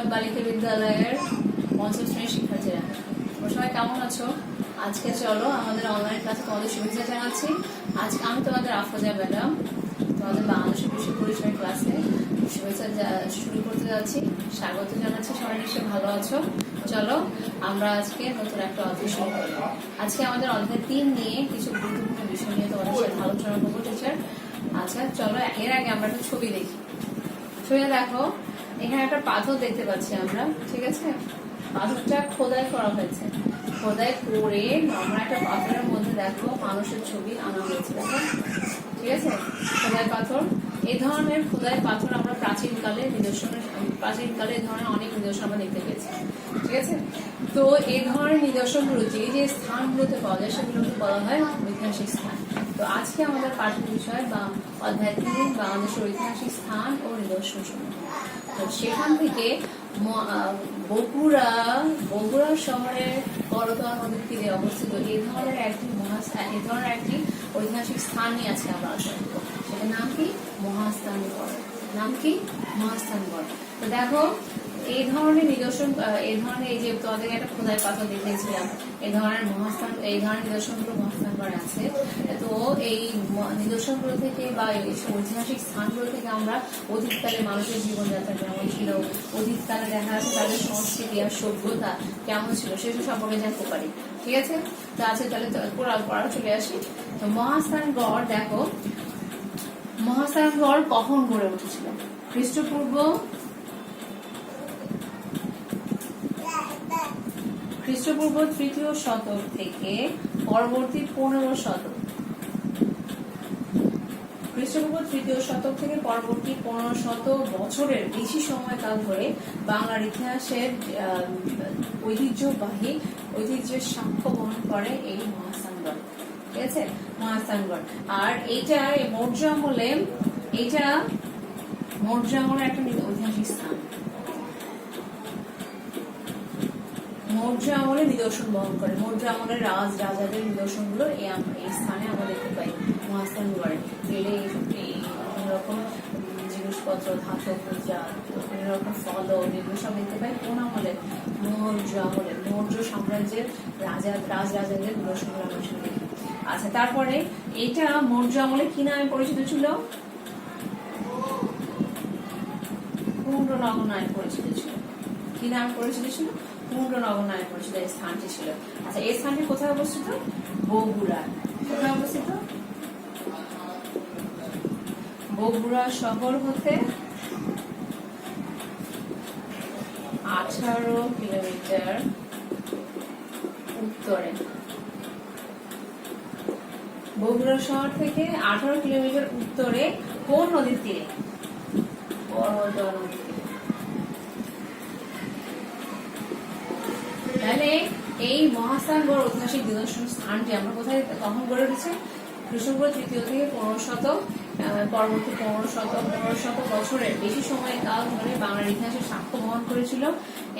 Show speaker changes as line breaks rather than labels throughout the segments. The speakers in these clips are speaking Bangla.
নবাব বালিকা বিদ্যালয়ের পঞ্চম শ্রেণীর শিক্ষার্থীরা, তোমরা সবাই কেমন আছো? আজকে চলো আমাদের অনলাইন ক্লাসে তোমাদের শুভেচ্ছা জানাচ্ছি। আজকে আমি তোমাদের আফরোজা ম্যাডাম তোমাদের বাংলাদেশের বিষয় পরিচয় ক্লাসে শুভেচ্ছা শুরু করতে যাচ্ছি। স্বাগত জানাচ্ছি, সবাই নিশ্চয়ই ভালো আছো। চলো আমরা আজকে নতুন একটা অধ্যায় শুরু করি। আজকে আমাদের অধ্যায় 3 নিয়ে কিছু গুরুত্বপূর্ণ বিষয় নিয়ে তোমাদের সাথে আলোচনা করবো টিচার। আচ্ছা চলো, এর আগে আমরা একটা ছবি দেখি। ছবিটা দেখো, এখানে একটা পাথর দেখতে পাচ্ছি আমরা, ঠিক আছে? পাথরটা খোদাই করা হয়েছে। খোদাই করে আমরা একটা পাথরের মধ্যে দেখো মানুষের ছবি আনা হয়েছে, দেখো, ঠিক আছে? খোদাই পাথর, এই ধরনের খোদাই পাথর আমরা প্রাচীনকালে এই ধরনের অনেক নিদর্শন আমরা দেখতে পেয়েছি, ঠিক আছে? তো এই ধরনের নিদর্শনগুলো যে স্থানগুলোতে পাওয়া যায় সেগুলোকে বলা হয় ঐতিহাসিক স্থান। তো আজকে আমাদের পাঠ্য বিষয় বা অধ্যায় 3 বাংলাদেশের ঐতিহাসিক স্থান ও নিদর্শন সমূহ। তো সেখান থেকে বগুড়া শহরের করতোয়া নদীর তীরে অবস্থিত এই ধরনের একটি ঐতিহাসিক স্থান নিয়ে আজকে আমরা আলোচনা করব। সেটার নাম কি? মহাস্থানগড়। নাম কি? মহাস্থানগড়। তো দেখো, এই ধরনের নিদর্শন, এই যে তোমাদের একটা খোদাই পাথর দেখেছিলাম, এই ধরনের নিদর্শনগুলো মহাস্থানগড়ে আছে। তো এই নিদর্শনগুলো থেকে বা ঐতিহাসিক স্থানগুলো থেকে আমরা অতীতকালে মানুষের জীবনযাত্রা কেমন ছিল, অতীতকালে দেখা যাচ্ছে তাদের সংস্কৃতি আর সভ্যতা কেমন ছিল সেসব সম্পর্কে জানতে পারি, ঠিক আছে? তো আছে, তাহলে পড়া চলে আসি। তো মহাস্থানগড় দেখো, মহাস্থানগড় কখন গড়ে উঠেছিল? খ্রিস্টপূর্ব 3য় শতক থেকে পরবর্তী 15 শতক। খ্রিস্টপূর্ব 3য় শতক থেকে পরবর্তী 1500 বছরের বেশি সময়কাল ধরে বাংলার ইতিহাসের ঐতিহ্যের সাক্ষ্য বহন করে এই মহাস্থানগড়, ঠিক আছে? মহাস্থানগড়। আর এইটা মৌর্য আমলের একটা ঐতিহাসিক স্থান। মৌর্য আমলে নিদর্শন বহন করে। মৌর্য আমলের রাজাদের নিদর্শন গুলো এই স্থানে আমরা দেখতে পাই, মহাস্থানগড়ে গেলে বিভিন্ন রকম জিনিসপত্র, ধাতব পূজা, বিভিন্ন রকম ফল, এগুলো সব দেখতে পাই। কোন আমলে? মৌর্য আমলে। মৌর্য সাম্রাজ্যের রাজাদের নিদর্শন গুলো আমরা দেখি। আচ্ছা, তারপরে এটা মৌর্য আমলে কি নামে পরিচিত ছিল? পুণ্ড্রনগর নামে পরিচিত ছিল। কি নামে পরিচিত ছিল? পুণ্ড্রনগর নামে পরিচিত এই স্থানটি ছিল। আচ্ছা, এই স্থানটি কোথায় অবস্থিত? বগুড়া। কোথায় অবস্থিত? বগুড়া শহর হতে 18 কিলোমিটার উত্তরে। বগুড়া শহর থেকে 18 কিলোমিটার উত্তরে কোন নদীর তীরে? করতোয়া নদীর তীরে। তাহলে এই মহাস্থানগড় ঐতিহাসিক নিদর্শন স্থানটি আমরা কোথায় কখন গড়ে উঠেছে? খ্রিস্টপূর্ব 3য় থেকে 15 শতক, পরবর্তী 15 শত বছরের বেশি সময়কাল ধরে বাংলার ইতিহাসের সাক্ষ্য বহন করেছিল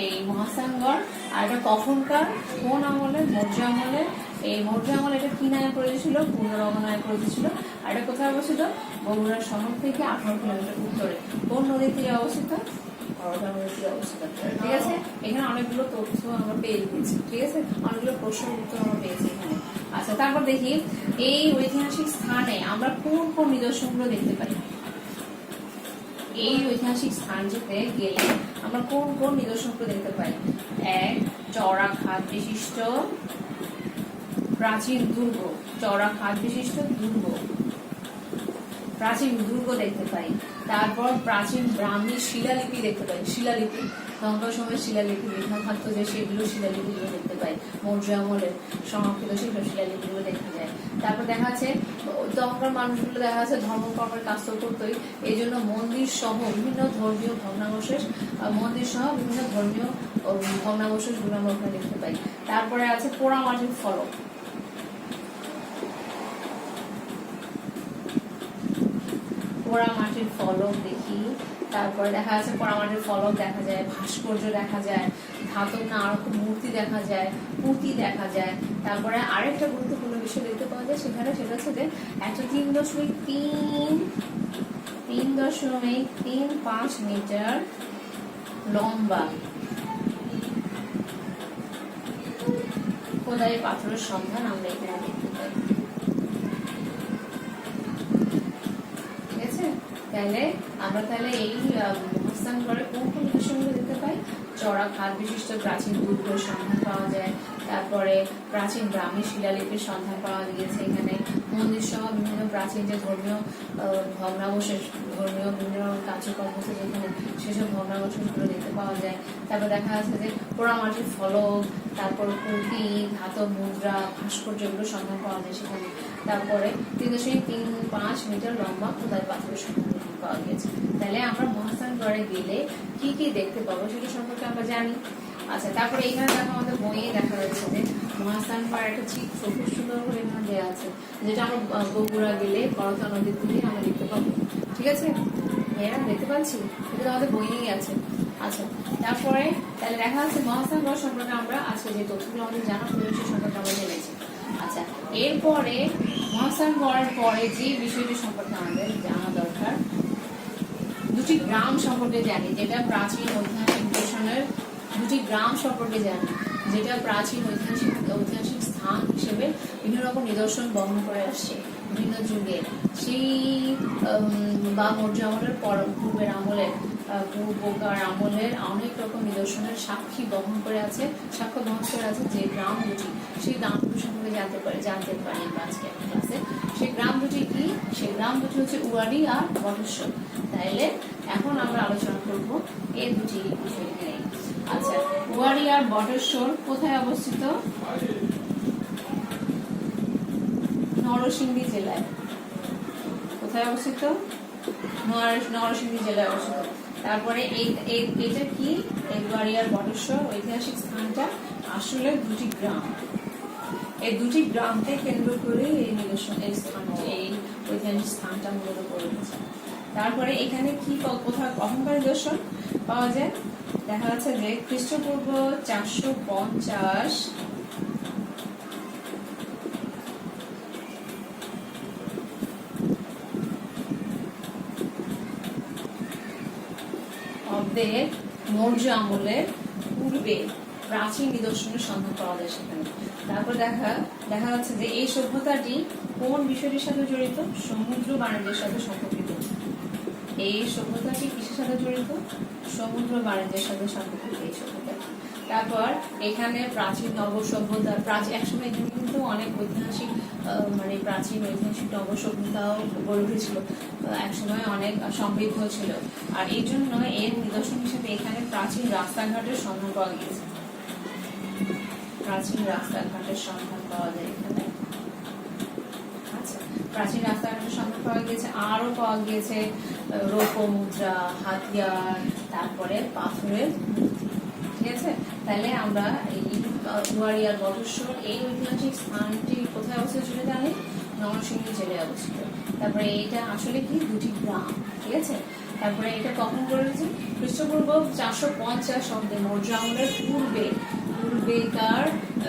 এই মহাস্থানগড়। আর এটা কখনকার, কোন আমলে? মৌর্য আমলে। এই মৌর্য আমলে এটা কি নামে পরিচিত ছিল? পুণ্ড্রনগর নামে পরিচিত ছিল। আর এটা কোথায় অবস্থিত? বগুড়া শহর থেকে 18 কিলোমিটার উত্তরে। কোন নদীর তীরে অবস্থিত? করতোয়া নদীর তীরে অবস্থিত, ঠিক আছে? এখানে অনেকগুলো তথ্য আমরা পেয়ে গেছি, ঠিক আছে? অনেকগুলো প্রশ্নের উত্তর আমরা পেয়েছি এখানে। আচ্ছা, তারপর দেখি এই ঐতিহাসিক স্থানে আমরা কোন কোন নিদর্শনগুলো দেখতে পাই। এই ঐতিহাসিক স্থানটিতে গেলে আমরা কোন কোন নিদর্শনগুলো দেখতে পাই? এক, চওড়া খাদ বিশিষ্ট প্রাচীন দুর্গ। চওড়া খাদ বিশিষ্ট প্রাচীন দুর্গ দেখতে পাই। তারপর প্রাচীন ব্রাহ্মী শিলালিপি দেখতে পাই। শিলালিপি, তখনকার সময় শিলালিপি লেখা থাকতো যে সেগুলো শিলালিপিগুলো দেখতে পাই। মৌর্য আমলের সংরক্ষিত সেসব শিলালিপিগুলো দেখা যায়। তারপর দেখা যাচ্ছে তখনকার মানুষগুলো দেখা যাচ্ছে ধর্মকর্মের কাজ তো করতোই, এই জন্য মন্দির সহ বিভিন্ন ধর্মীয় ভগ্নাবশেষ গুলো আমরা ওখানে দেখতে পাই। তারপরে আছে পোড়ামাটির ফলক। পোড়ামাটির ফলক দেখি। তারপরে দেখা যাচ্ছে পোড়ামাটির ফলক দেখা যায়, ভাস্কর্য দেখা যায়, ধাতব নানা মূর্তি দেখা যায়, পুঁতি দেখা যায়। তারপরে আরেকটা গুরুত্বপূর্ণ বিষয় দেখতে পাওয়া যায় সেখানে, সেটা হচ্ছে যে 103.35 মিটার লম্বা খোদাই পাথরের সন্ধান আমরা এখানে দেখতে পাই। ঠিক আছে, তাহলে আমরা এই মহাস্থানগড়ে কোন কোন নিদর্শনগুলো দেখতে পাই? চড়া খাদ বিশিষ্ট প্রাচীন দুর্গের সন্ধান পাওয়া যায়, তারপরে প্রাচীন গ্রামীণ শিলালিপির সন্ধান পাওয়া গিয়েছে এখানে, মন্দির সহ বিভিন্ন প্রাচীন যে ধর্মীয় ভগ্নাবশেষ, ধর্মীয় বিভিন্ন কার্যকর্ম যেখানে সেসব ভগ্নাবশেষগুলো দেখতে পাওয়া যায়। তারপর দেখা যাচ্ছে যে পোড়ামাটির ফলক, তারপর পুঁতি, ধাতব মুদ্রা, ভাস্কর্য এগুলো সন্ধান পাওয়া যায় সেখানে। তারপরে 3.35 মিটার লম্বা খোদাই পাথরের সন্ধান পাওয়া গিয়েছে। তাহলে আমরা মহাস্থানগড়ে গেলে কি কি দেখতে পাবো সেটা সম্পর্কে আমরা জানি। আচ্ছা, তারপরে এখানে দেখো আমাদের বইয়ে দেখা যাচ্ছে যে মহাস্থানগড় একটা চিত্র খুব সুন্দর করে এখানে দেওয়া আছে, যেটা আমরা বগুড়া গেলে করতোয়া নদীর তীরে আমরা দেখতে পাবো। ঠিক আছে, এরা দেখতে পাচ্ছি, এটা আমাদের বইয়েই আছে। আচ্ছা, তারপরে তাহলে দেখা যাচ্ছে মহাস্থানগড় সম্পর্কে আমরা আজকে যে তথ্যগুলো আমাদের জানা প্রয়োজন সে সম্পর্কে আমরা জেনেছি। আচ্ছা, এরপরে মহাস্থানগড়ের পরে যে বিষয়টি সম্পর্কে আমাদের জানা দরকার, দুটি গ্রাম সম্পর্কে জানি, যেটা প্রাচীন ঐতিহাসিক নিদর্শনের দুটি গ্রাম সম্পর্কে জানি, যেটা প্রাচীন ঐতিহাসিক স্থান হিসেবে বিভিন্ন রকম নিদর্শন বহন করে আসছে বিভিন্ন যুগে। সেই বা মৌর্য আমলের পূর্বের আমলের পূর্বকার আমলের অনেক রকম নিদর্শনের সাক্ষী বহন করে আছে, সাক্ষ্য বহন করে আছে যে গ্রাম দুটি, সেই গ্রাম দুটি সম্পর্কে জানতে পারি আজকে ক্লাসে। সেই গ্রাম দুটি কি? সেই গ্রাম দুটি হচ্ছে উয়ারি আর বটেশ্বর। তাইলে এখন আমরা আলোচনা করব এই দুটি বিষয় নিয়ে। আচ্ছা, উয়ারি আর বটেশ্বর কোথায় অবস্থিত? নরসিংদী জেলায়। কোথায় অবস্থিত? নরসিংদী জেলায় অবস্থিত। তারপরে এটা কি? উয়ারি আর বটেশ্বর ঐতিহাসিক স্থানটা আসলে দুটি গ্রাম, এই দুটি গ্রামকে কেন্দ্র করে এই ঐতিহাসিক স্থানটা মূলত গড়ে উঠেছে। তারপরে এখানে কি কোথাও কখনকার নিদর্শন পাওয়া যায়? দেখা যাচ্ছে যে খ্রিস্টপূর্ব 450 অব্দের মৌর্য আমলের পূর্বে প্রাচীন নিদর্শনের সন্ধান পাওয়া যায় সেখানে। তারপর দেখা যাচ্ছে যে এই সভ্যতাটি কোন বিষয়টির সাথে জড়িত? সমুদ্র বাণিজ্যের সাথে সম্পর্কিত। এই সভ্যতাটি কিসের সাথে জড়িত? সমুদ্র বাণিজ্যের সাথে সম্পর্কিত এই সভ্যতা। তারপর এখানে প্রাচীন নব সভ্যতা, একসময় এখানে কিন্তু অনেক ঐতিহাসিক প্রাচীন ঐতিহাসিক নব সভ্যতাও গড়ে উঠেছিল, একসময় অনেক সমৃদ্ধ ছিল। আর এই জন্য এর নিদর্শন হিসেবে এখানে প্রাচীন রাস্তাঘাটের সন্ধান পাওয়া গিয়েছে। প্রাচীন রাস্তাঘাটের সন্ধান পাওয়া যায় এখানে। আচ্ছা, প্রাচীন রাস্তাঘাটের সন্ধান পাওয়া গিয়েছে, আরো পাওয়া গিয়েছে রৌপ্য মুদ্রা, হাতিয়ার, তারপরে পাথরের মূর্তি। ঠিক আছে, তাহলে আমরা এই উয়ারি আর বটেশ্বর এই ঐতিহাসিক স্থানটি কোথায় অবস্থিত সেটা জানি? নরসিংদী জেলায় অবস্থিত। তারপরে এটা আসলে কি? দুটি গ্রাম। ঠিক আছে, তারপরে এটা কখন করেছে? খ্রিস্টপূর্ব 450 অব্দে মৌর্য আমলের পূর্বেকার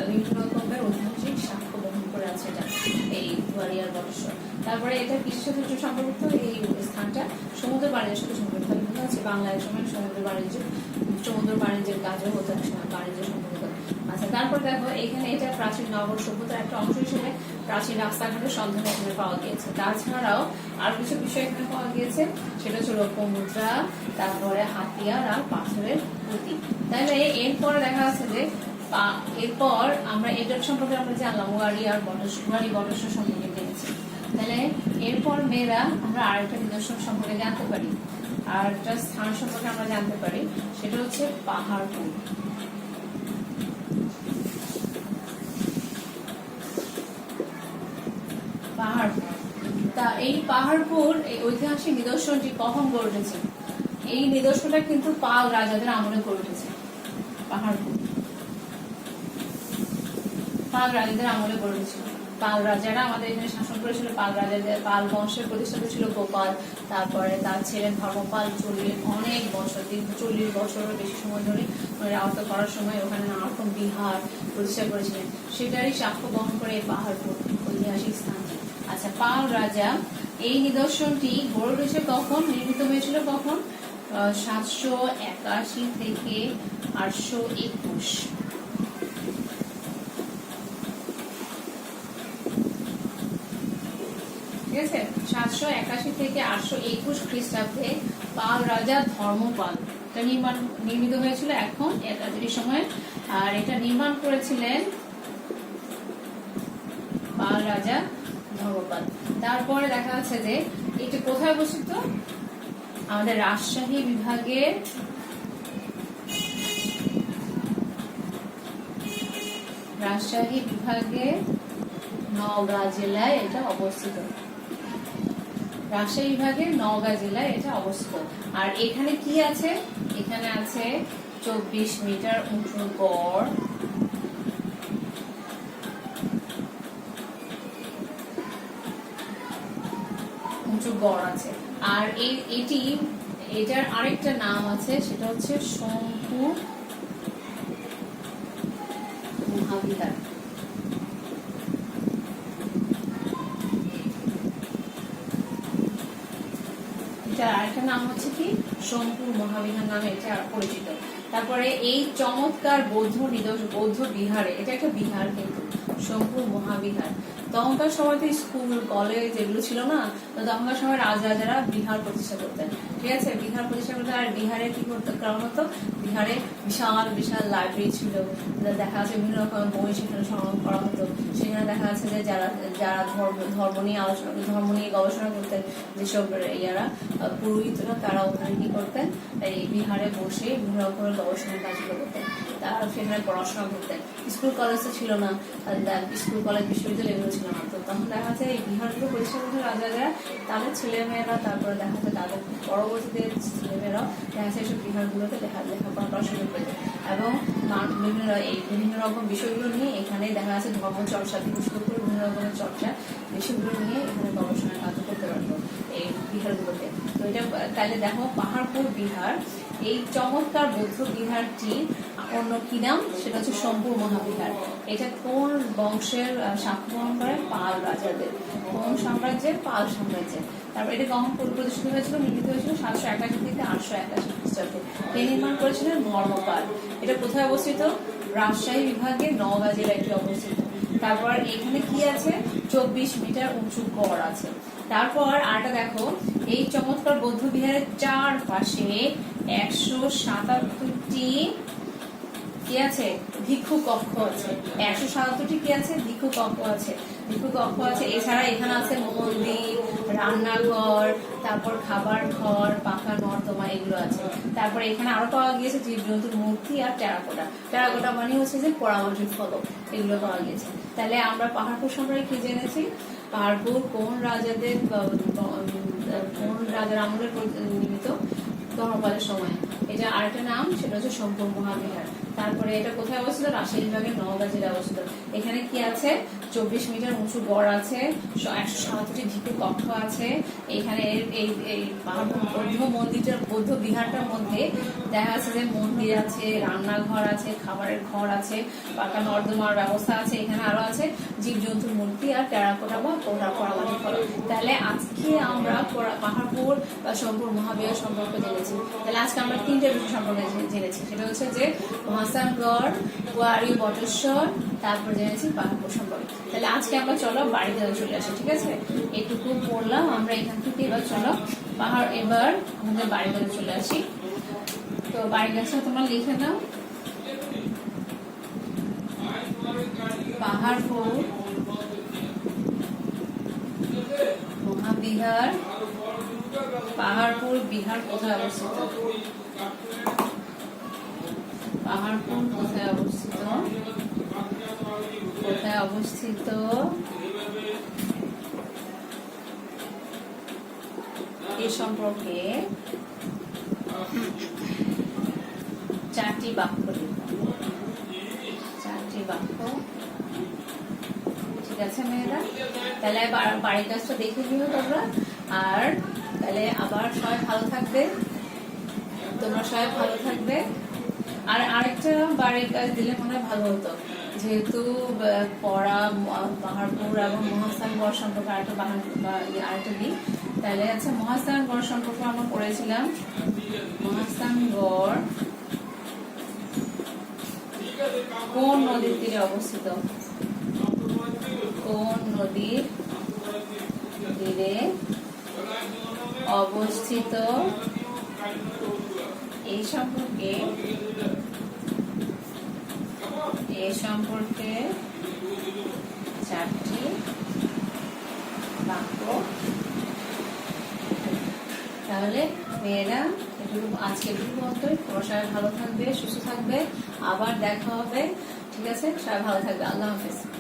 বিভিন্ন রকমের ঐতিহাসিক সাক্ষ্য বহন করে আছে এটা এই উয়ারি আর বটেশ্বর। তারপরে এটা কিসের সাথে সম্পর্কিত? এই স্থানটা সমুদ্র বাণিজ্যের সাথে সম্পর্কিত। হচ্ছে বাংলায় সময় সমুদ্র বাণিজ্যের কাজও হতো, বাণিজ্য সম্পর্কিত। আচ্ছা, তারপর দেখো এখানে এটা প্রাচীন নগর সভ্যতার একটা অংশ হিসেবে প্রাচীন রাস্তাঘাটের সন্ধান এখানে পাওয়া গিয়েছে। তাছাড়াও আর কিছু বিষয় এখানে পাওয়া গিয়েছে, সেটা হচ্ছে রৌপ্য মুদ্রা, তারপরে হাতিয়ার আর পাথরের পুঁতি। তাহলে এরপরে দেখা যাচ্ছে যে এরপর আমরা এটার সম্পর্কে আমরা জানলাম, উয়ারি বটেশ্বর সম্পর্কে জেনেছি। তাহলে এরপর মেয়েরা আমরা আরেকটা নিদর্শন সম্পর্কে জানতে পারি, আর একটা স্থান সম্পর্কে আমরা জানতে পারি, সেটা হচ্ছে পাহাড়পুর। তা এই পাহাড়পুর এই ঐতিহাসিক নিদর্শনটি কখন গড়ে উঠেছে? এই নিদর্শনটা কিন্তু পাল রাজাদের আমলে গড়ে উঠেছে। পাল রাজাদের আমলে গড়ে উঠেছিল। পাল রাজারা আমাদের এখানে শাসন করেছিল। পাল বংশের প্রতিষ্ঠাতা ছিল গোপাল, তারপরে তার ছেলে ধর্মপাল অনেক বছর, দীর্ঘ 40 বছরের বেশি সময় ধরে রাজত্ব করার সময় ওখানে নানা রকম বিহার প্রতিষ্ঠা করেছিলেন। সেটারই সাক্ষ্য বহন করে এই পাহাড়পুর ঐতিহাসিক স্থানটি। আচ্ছা, পাল রাজা এই নিদর্শনটি গড়ে উঠেছে কখন, নির্মিত হয়েছিল কখন? 781 থেকে 821। ঠিক আছে, 781 থেকে 821 খ্রিস্টাব্দে পাল রাজা ধর্মপাল এটা নির্মিত হয়েছিল এখন এই সময়। আর এটা নির্মাণ করেছিলেন পাল রাজা ধর্মপাল। তারপরে দেখা যাচ্ছে যে এটি কোথায় অবস্থিত, আমাদের রাজশাহী বিভাগের নওগাঁ জেলায় এটা অবস্থিত। রাজশাহী বিভাগের নওগাঁ জেলায় এটা অবস্থিত। আর এখানে কি আছে, এখানে আছে 24 মিটার উঁচু গড়, আছে। আর এটার আরেকটা নাম আছে, সেটা হচ্ছে শঙ্কু মহাবিহার। এটার আরেকটা নাম হচ্ছে কি শঙ্কু মহাবিহার নামে এটা পরিচিত। তারপরে এই চমৎকার বৌদ্ধ বিহারে, এটা একটা বিহার কিন্তু শঙ্কু মহাবিহার। তখনকার সময় তো স্কুল কলেজ এগুলো ছিল না, তো তখনকার সময় রাজারা বিহার প্রতিষ্ঠা করতেন। ঠিক আছে, বিহার প্রতিষ্ঠা করতেন। আর বিহারে কি করতে কারণ হতো, বিহারে বিশাল বিশাল লাইব্রেরি ছিল, দেখা যাচ্ছে বিভিন্ন রকম বই সেখানে সংগ্রহ করা হতো। সেখানে দেখা যাচ্ছে যে যারা ধর্ম নিয়ে গবেষণা করতেন, যেসব ইয়ারা পুরোহিতরা, তারা ওখানে কি করতেন, এই বিহারে বসে বিভিন্ন রকমের গবেষণা কাজগুলো করতেন। তারা সেখানে পড়াশোনা করতেন। স্কুল কলেজ তো ছিল না, স্কুল কলেজ বিশ্ববিদ্যালয় এগুলো ছিল না। তো তখন দেখা যাচ্ছে এই বিহারগুলো পরিষ্কার করতে রাজারা, তাদের ছেলেমেয়েরা, তারপরে দেখা যাচ্ছে তাদের পরবর্তীতে ছেলেমেয়েরাও দেখা যাচ্ছে এইসব বিহারগুলোতে লেখাপড়া করা শুরু করতেন। এবং বিভিন্ন রকম বিষয়গুলো নিয়ে এখানে দেখা যাচ্ছে ধর্ম চর্চা থেকে শুরু করে বিভিন্ন রকমের চর্চা বিষয়গুলো নিয়ে এখানে গবেষণা কাজ করতে পারতো এই বিহারগুলোতে। তো এটা তাহলে দেখো, পাহাড়পুর বিহার, এই চমৎকার বৌদ্ধ বিহারটি অন্য কি নাম, সেটা হচ্ছে শঙ্কু মহাবিহার। এটা কোন বংশের সাক্ষ্য বহন করে, পাল রাজাদের। কোন সাম্রাজ্যের, পাল সাম্রাজ্যের। তারপর এটা কখন প্রতিষ্ঠিত হয়েছিল, নির্মিত হয়েছিল 781 থেকে 881 খ্রিস্টাব্দে। কে নির্মাণ করেছিলেন, ধর্মপাল। এটা কোথায় অবস্থিত, রাজশাহী বিভাগের নওগাঁ জেলায় এটি অবস্থিত। তারপর এখানে কি আছে, 24 মিটার উঁচু গড় আছে। তারপর আরেকটা দেখো, এই চমৎকার বৌদ্ধ বিহারের চারপাশে 177টি কি আছে, ভিক্ষু কক্ষ আছে। 177টি কি আছে, ভিক্ষু কক্ষ আছে। এছাড়া এখানে আছে মন্দির, রান্নাঘর, তারপর খাবার ঘর, পাকা নর্দমা, এগুলো আছে। তারপর এখানে আরো পাওয়া গিয়েছে জীবজন্তুর মূর্তি আর টেরাকোটা মানে হচ্ছে যে পোড়ামাটির ফলক, এগুলো পাওয়া গিয়েছে। তাহলে আমরা পাহাড়পুর সম্পর্কে কি জেনেছি, পাহাড়পুর কোন রাজার আমলে নির্মিত, ধর্মপালের সময়। এটা আরেকটা নাম, সেটা হচ্ছে শঙ্কর মহাবিহার। তারপরে এটা কোথায় অবস্থিত, রাজশাহী বিভাগের নওগাঁ জেলায় অবস্থিত। এখানে কি আছে, 24 মিটার উঁচু গড় আছে, 177টি ভিক্ষু কক্ষ আছে। এখানে এই বৌদ্ধ বিহারটার মধ্যে দেখা যাচ্ছে যে মন্দির আছে, রান্নাঘর আছে, খাবারের ঘর আছে, পাকা নর্দমার ব্যবস্থা আছে। এখানে আরো আছে জীবজন্তুর মূর্তি আর টেরাকোটা বা পোড়ামাটির ফলক। তাহলে আজকে আমরা পাহাড়পুর বা শঙ্কর মহাবিহার সম্পর্কে জেনেছি। তাহলে আজকে আমরা 3টে বিষয় সম্পর্কে জেনেছি, সেটা হচ্ছে যে মহাস্থানগড়, কুয়ারি, বটেশ্বর, তারপর জেনেছি পাহাড়পুর সম্পর্কে। তাহলে আজকে আমরা চলো বাড়িতে চলে আসি। ঠিক আছে, এটুকু পড়লাম আমরা এখান থেকে। এবার চলো এবার আমাদের বাড়িতে চলে আসি। তো বাড়ির কাছে তোমরা লিখে নাও, পাহাড়পুর মহাবিহার। পাহাড়পুর বিহার কোথায় অবস্থিত, পাহাড়পুর কোথায় অবস্থিত, এ সম্পর্কে 4টি বাক্য। ঠিক আছে মেয়েরা, তাহলে বাড়ির কাজটা দেখে নিও তোমরা। আর তাহলে আবার সবাই ভালো থাকবে, তোমরা সবাই ভালো থাকবে। আর আরেকটা বাড়ির কাজ দিলে মনে হয় ভালো হতো, যেহেতু পড়া পাহাড়পুর এবং মহাস্থানগড় সম্পর্কে আরেকটা দিই। তাহলে আচ্ছা, মহাস্থানগড় সম্পর্কে আমরা পড়েছিলাম মহাস্থানগড় কোন নদীর তীরে অবস্থিত? কোন নদীর তীরে অবস্থিত? এই সম্পর্কে চারটি বাক্য। তাহলে মেয়েরা আজকে পর্যন্তই। তোমরা সবাই ভালো থাকবে, সুস্থ থাকবে, আবার দেখা হবে। ঠিক আছে, সবাই ভালো থাকবে। আল্লাহ হাফেজ।